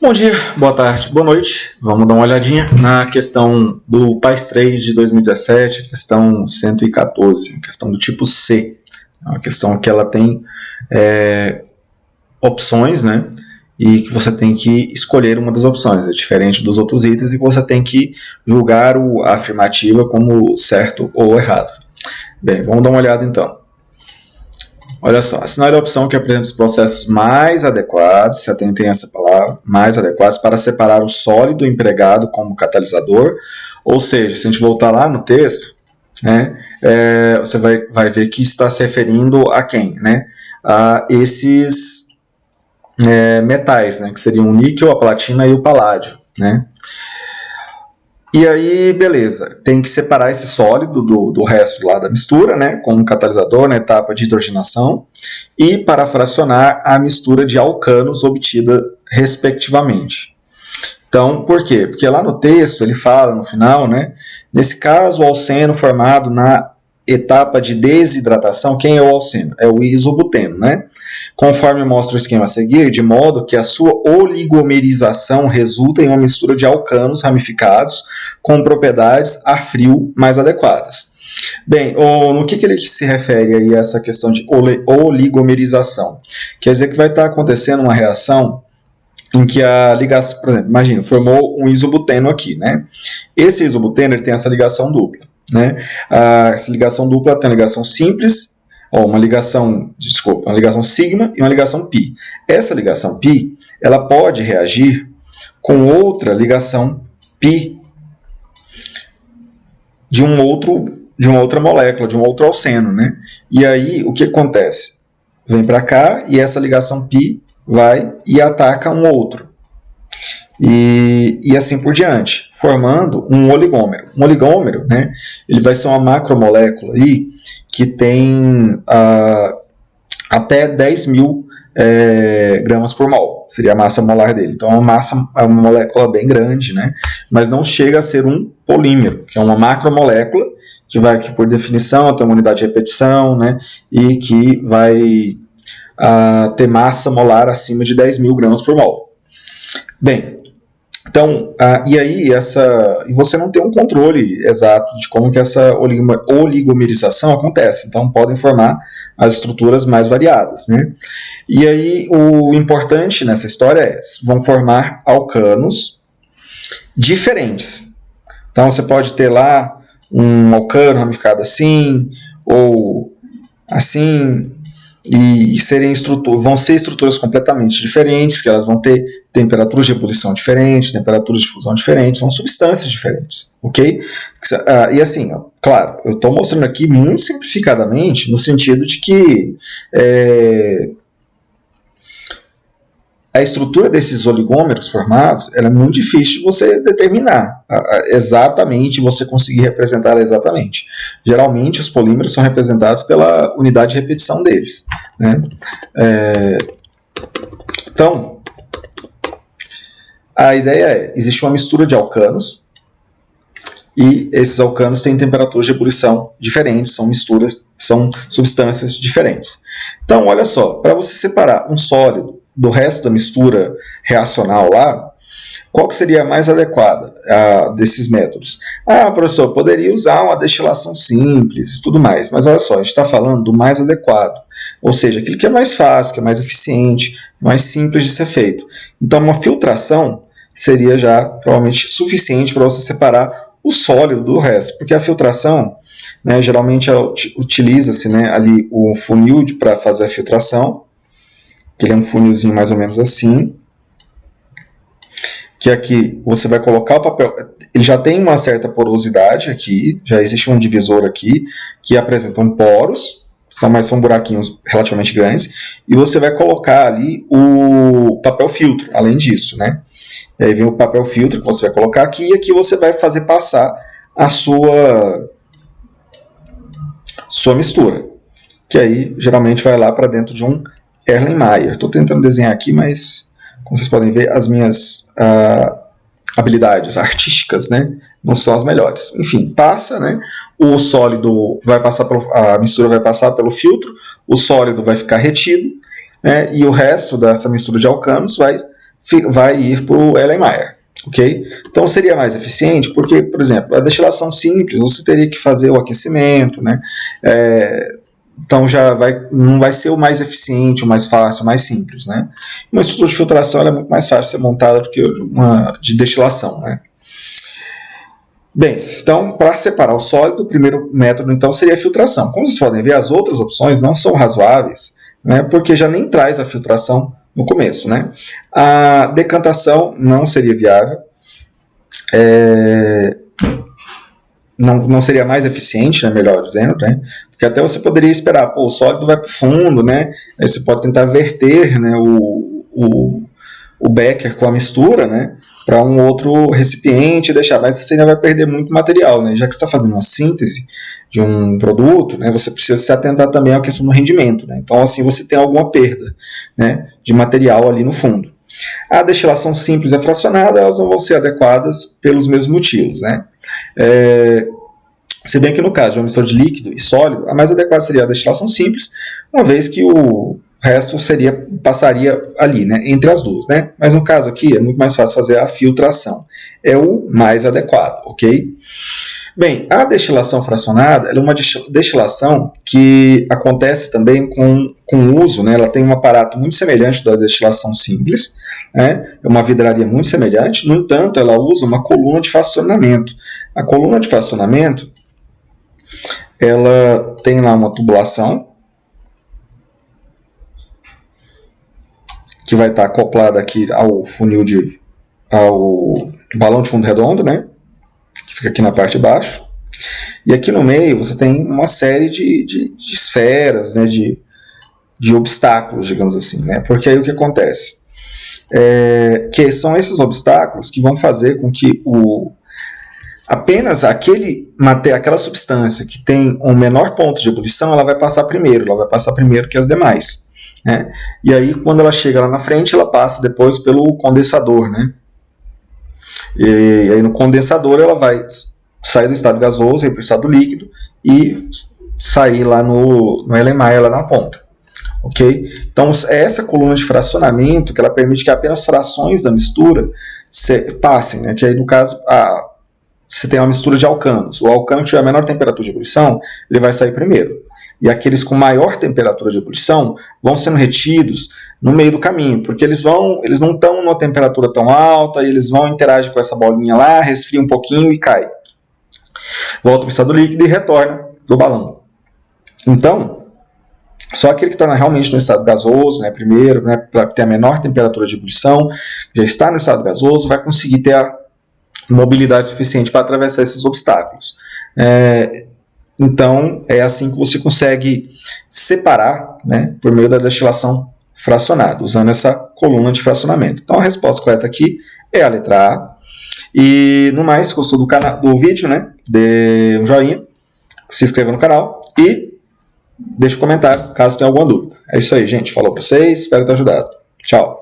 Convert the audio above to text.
Bom dia, boa tarde, boa noite. Vamos dar uma olhadinha na questão do PAS 3 de 2017, questão 114, questão do tipo C. É uma questão que ela tem opções, né? E que você tem que escolher uma das opções, é diferente dos outros itens, e você tem que julgar a afirmativa como certo ou errado. Bem, vamos dar uma olhada então. Olha só, assinale a opção que apresenta os processos mais adequados, se atentem a essa palavra, mais adequados para separar o sólido empregado como catalisador, ou seja, se a gente voltar lá no texto, né, você vai ver que está se referindo a quem? Né? A esses metais, né, que seriam o níquel, a platina e o paládio, né? E aí, beleza, tem que separar esse sólido do resto lá da mistura, né, com um catalisador na etapa de hidrogenação, e para fracionar a mistura de alcanos obtida respectivamente. Então, por quê? Porque lá no texto ele fala no final, né, nesse caso o alceno formado na etapa de desidratação, quem é o alceno? É o isobuteno, né? Conforme mostra o esquema a seguir, de modo que a sua oligomerização resulta em uma mistura de alcanos ramificados com propriedades a frio mais adequadas. Bem, no que ele se refere aí a essa questão de oligomerização? Quer dizer que vai estar acontecendo uma reação em que a ligação, por exemplo, imagina, formou um isobuteno aqui, né? Esse isobuteno ele tem essa ligação dupla, né? Essa ligação dupla tem uma ligação simples, uma ligação sigma e uma ligação pi. Essa ligação pi, ela pode reagir com outra ligação pi de uma outra molécula, de um outro alceno, né? E aí, o que acontece? Vem para cá e essa ligação pi vai e ataca um outro. E assim por diante, formando um oligômero. Um oligômero, né, ele vai ser uma macromolécula aí que tem até 10 mil gramas por mol, seria a massa molar dele. Então é uma molécula bem grande, né, mas não chega a ser um polímero, que é uma macromolécula que por definição tem uma unidade de repetição, né, e que vai ter massa molar acima de 10 mil gramas por mol. Bem, então, e você não tem um controle exato de como que essa oligomerização acontece, então podem formar as estruturas mais variadas, né? E aí o importante nessa história é, vão formar alcanos diferentes. Então você pode ter lá um alcano ramificado assim, ou assim, e vão ser estruturas completamente diferentes, que elas vão ter temperaturas de ebulição diferentes, temperaturas de fusão diferentes, são substâncias diferentes, ok? E assim, claro, eu estou mostrando aqui muito simplificadamente, no sentido de que a estrutura desses oligômeros formados é muito difícil de você determinar exatamente, você conseguir representá-la exatamente. Geralmente, os polímeros são representados pela unidade de repetição deles, né? Então, a ideia é, existe uma mistura de alcanos, e esses alcanos têm temperaturas de ebulição diferentes, são substâncias diferentes. Então, olha só, para você separar um sólido do resto da mistura reacional lá, qual que seria a mais adequada desses métodos? Professor, poderia usar uma destilação simples e tudo mais, mas olha só, a gente está falando do mais adequado, ou seja, aquilo que é mais fácil, que é mais eficiente, mais simples de ser feito. Então, uma filtração seria já provavelmente suficiente para você separar o sólido do resto, porque a filtração, né, geralmente utiliza-se, né, ali o funil para fazer a filtração, que ele é um funilzinho mais ou menos assim, que aqui você vai colocar o papel, ele já tem uma certa porosidade aqui, já existe um divisor aqui, que apresentam poros, são buraquinhos relativamente grandes, e você vai colocar ali o papel filtro, além disso, né? E aí vem o papel filtro que você vai colocar aqui, e aqui você vai fazer passar a sua mistura, que aí geralmente vai lá para dentro de um Erlenmeyer. Estou tentando desenhar aqui, mas como vocês podem ver, as minhas habilidades artísticas, né, não são as melhores. Enfim, passa, né, o sólido vai passar a mistura vai passar pelo filtro, o sólido vai ficar retido, né, e o resto dessa mistura de alcanos vai vai ir para o Erlenmeyer. Okay? Então seria mais eficiente porque, por exemplo, a destilação simples, você teria que fazer o aquecimento, né? Então não vai ser o mais eficiente, o mais fácil, o mais simples. Né? Uma estrutura de filtração é muito mais fácil de ser montada do que uma de destilação. Né? Bem, então, para separar o sólido, o primeiro método então seria a filtração. Como vocês podem ver, as outras opções não são razoáveis, né, porque já nem traz a filtração no começo. Né? A decantação não seria viável, não seria mais eficiente, né, melhor dizendo, né, porque até você poderia esperar, o sólido vai para o fundo, né, aí você pode tentar verter, né, o becker com a mistura, né, para um outro recipiente e deixar, mas você ainda vai perder muito material, né? Já que você está fazendo uma síntese de um produto, né, você precisa se atentar também à questão do rendimento, né? Então, assim, você tem alguma perda, né, de material ali no fundo. A destilação simples e fracionada, elas não vão ser adequadas pelos mesmos motivos, né? Se bem que no caso de uma mistura de líquido e sólido, a mais adequada seria a destilação simples, uma vez que o resto passaria ali, né, entre as duas. Né? Mas no caso aqui é muito mais fácil fazer a filtração. É o mais adequado, ok? Bem, a destilação fracionada ela é uma destilação que acontece também com o uso, né? Ela tem um aparato muito semelhante da destilação simples, né? É uma vidraria muito semelhante, no entanto, ela usa uma coluna de fracionamento. A coluna de fracionamento ela tem lá uma tubulação que vai estar acoplada aqui ao funil ao balão de fundo redondo, né? Que fica aqui na parte de baixo. E aqui no meio você tem uma série de esferas, né? De obstáculos, digamos assim, né? Porque aí o que acontece? Que são esses obstáculos que vão fazer com que apenas aquela substância que tem um menor ponto de ebulição, ela vai passar primeiro que as demais. Né? E aí, quando ela chega lá na frente, ela passa depois pelo condensador. Né? E aí, no condensador, ela vai sair do estado gasoso, ir para o estado líquido e sair lá no Erlenmeyer, lá na ponta. Okay? Então, é essa coluna de fracionamento que ela permite que apenas frações da mistura passem. Né? Que aí, no caso, você tem uma mistura de alcanos. O alcano que tiver a menor temperatura de ebulição, ele vai sair primeiro. E aqueles com maior temperatura de ebulição vão sendo retidos no meio do caminho, porque eles não estão numa temperatura tão alta, e eles vão interagir com essa bolinha lá, resfria um pouquinho e cai. Volta para o estado líquido e retorna para o balão. Então, só aquele que está realmente no estado gasoso, né, primeiro, né, para ter a menor temperatura de ebulição, já está no estado gasoso, vai conseguir ter a mobilidade suficiente para atravessar esses obstáculos. Então, é assim que você consegue separar, né, por meio da destilação fracionada, usando essa coluna de fracionamento. Então, a resposta correta aqui é a letra A. E, no mais, se gostou do vídeo, né, dê um joinha, se inscreva no canal e deixe um comentário caso tenha alguma dúvida. É isso aí, gente. Falou para vocês, espero ter ajudado. Tchau.